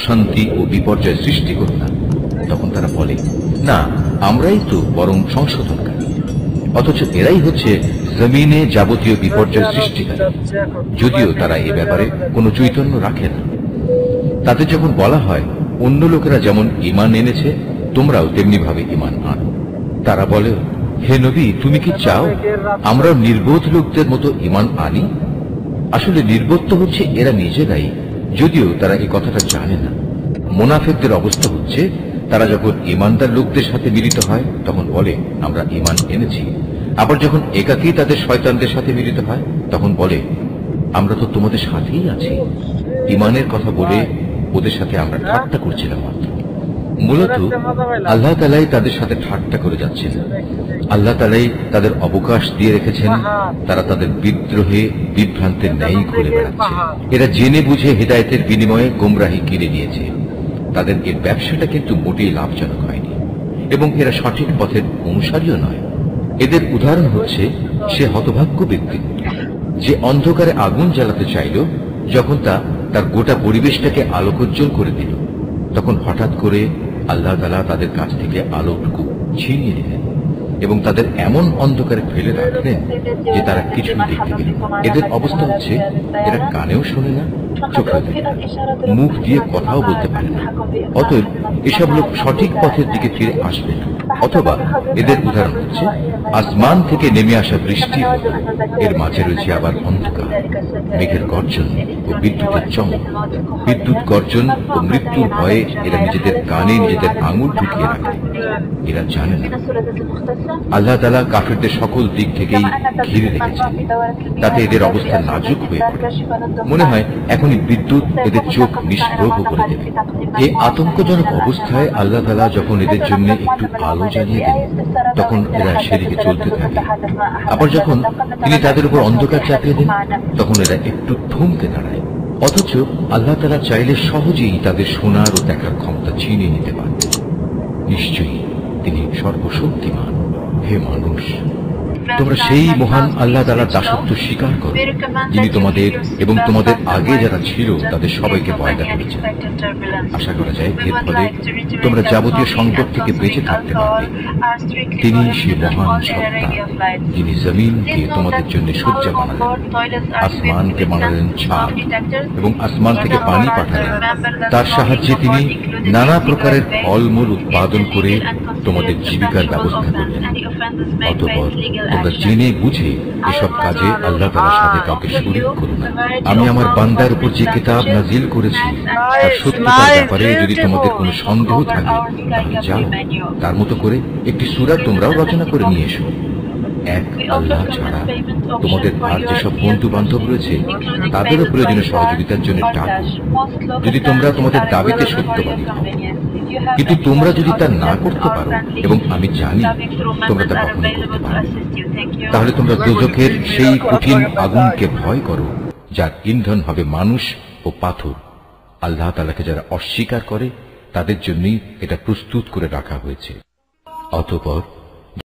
অশান্তি ও বিপর্যয় সৃষ্টি করো না। তখন তারা বলে, না, আমরাই তো বরং সংশোধনকারী। অথচ এরাই হচ্ছে জমিনে যাবতীয় বিপর্যয় সৃষ্টিকারী, যদিও তারা এ ব্যাপারে কোনো চৈতন্য রাখে না। তাদের যখন বলা হয় অন্য লোকেরা যেমন ঈমান এনেছে তোমরাও তেমনি ভাবে ঈমান আনো, তারা বলে, হে নবী, তুমি কি চাও আমরাও নির্বোধ লোকদের মতো ঈমান আনি? আসলে নির্বোধ তো হচ্ছে এরা নিজেরাই, যদিও তারা এই কথাটা জানে না। মুনাফিকদের অবস্থা হচ্ছে, তারা যখন ঈমানদার লোকদের সাথে মিলিত হয় তখন বলে আমরা ঈমান এনেছি, আবার যখন একাকী তাদের শয়তানদের সাথে মিলিত হয় তখন বলে আমরা তো তোমাদের সাথেই আছি। ঈমানের কথা বলে ওদের সাথে আমরা ঠাট্টা করছিলাম মাত্র। মূলত আল্লাহ তাআলাই তাদের সাথে ঠাট্টা করে যাচ্ছেন। আল্লাহ তাআলাই তাদের অবকাশ দিয়ে রেখেছেন। তারা তাদের বিদ্রোহে বিভ্রান্তের ন্যায় ঘুরে বেড়াচ্ছে। এরা জেনে বুঝে হেদায়েতের বিনিময়ে গোমরাহি কিনে নিয়েছে। তাদের এই ব্যবসাটা কিন্তু মোটেই লাভজনক হয়নি এবং এরা সঠিক পথের অনুসারীও নয়। এদের উদাহরণ হচ্ছে সে হতভাগ্য ব্যক্তি যে অন্ধকারে আগুন জ্বালাতে চাইল, যখন তা তার গোটা পরিবেশটাকে আলোকোজ্জ্বল করে দিল, তখন হঠাৎ করে আল্লাহ তাআলা তাদের কাছ থেকে আলোটুকু ছিনিয়ে নিলেন এবং তাদের এমন অন্ধকারে ফেলে রাখলেন যে তারা কিছুই দেখতে পেল না। এদের অবস্থা হচ্ছে এরা কানেও শোনে না, চোখেও দেখে না, মুখ দিয়ে কথাও বলতে পারে না। অতএব এসব লোক সঠিক পথের দিকে ফিরে আসবে না। অথবা এদের উদাহরণ হচ্ছে আসমান থেকে নেমে আসা বৃষ্টি, এর মাঝে রয়েছে আবার অন্ধকার, মেঘের গর্জন ও বিদ্যুতের চমক। বিদ্যুৎ গর্জন ও মৃত্যুর ভয়ে এরা নিজেদের কানে নিজেদের আঙুল ঢুকিয়ে রাখে। এরা জানে না আল্লাহ তাআলা কাফিরদের সকল দিক থেকেই ঘিরে রেখেছেন, তাতে এদের অবস্থা নাজুক হয়ে পড়ে। মনে হয় এখনই বিদ্যুৎ এদের চোখ নিষ্প্রভ করে দেবে। এই আতঙ্কজনক অবস্থায় আল্লাহ তাআলা যখন এদের জন্য একটু আলো জ্বালিয়ে দেন তখন এরা সেদিকে চলতে থাকে। আবার যখন তিনি তাদের উপর অন্ধকার চাপিয়ে দেন তখন এরা একটু থমকে দাঁড়ায়। অথচ আল্লাহ তাআলা চাইলে সহজেই তাদের শোনার ও দেখার ক্ষমতা ছিনিয়ে নিতে পারতেন। নিশ্চয়ই তিনি সর্বশক্তিমান। হে মানুষ, তোমরা সেই মহান আল্লাহ তাআলার দাসত্ব স্বীকার করো যিনি তোমাদের এবং তোমাদের আগে যারা ছিল তাদের সবাইকে পয়দা করেছেন। আশা করা যায় এর ফলে তোমরা যাবতীয় সংকট থেকে বেঁচে থাকতে পারবে। তিনি সেই মহান সত্তা যিনি জমিনকে তোমাদের জন্য শয্যা বানালেন, আসমানকে বানালেন ছাদ এবং আসমান থেকে পানি পাঠালেন। তার সাহায্যে তিনি নানা প্রকারের ফলমূল উৎপাদন করে তোমাদের জীবিকার ব্যবস্থা করলেন। অতঃপর তোমরা জেনে বুঝে এসব কাজে আল্লাহ তাআলার সাথে কাউকে শরীক করো না। আমি আমার বান্দার উপর যে কিতাব নাজিল করেছি তার সত্যতার ব্যাপারে যদি তোমাদের কোনো সন্দেহ থাকে তাহলে যাও, তার মতো করে একটি সূরা তোমরাও রচনা করে নিয়ে এসো। এক আল্লাহ ছাড়া তোমাদের আর যেসব বন্ধু বান্ধব রয়েছে তাদেরও প্রয়োজনীয় সহযোগিতার জন্য ডাকো, যদি তোমরা তোমাদের দাবিতে সত্যবাদী হও। কিন্তু তোমরা যদি তা না করতে পারো, এবং আমি জানি তোমরা তা কখনো করতে পারবে, তাহলে তোমরা দোজখের সেই কঠিন আগুনকে ভয় করো যার ইন্ধন হবে মানুষ ও পাথর। আল্লাহ তাআলাকে যারা অস্বীকার করে তাদের জন্যই এটা প্রস্তুত করে রাখা হয়েছে। অতঃপর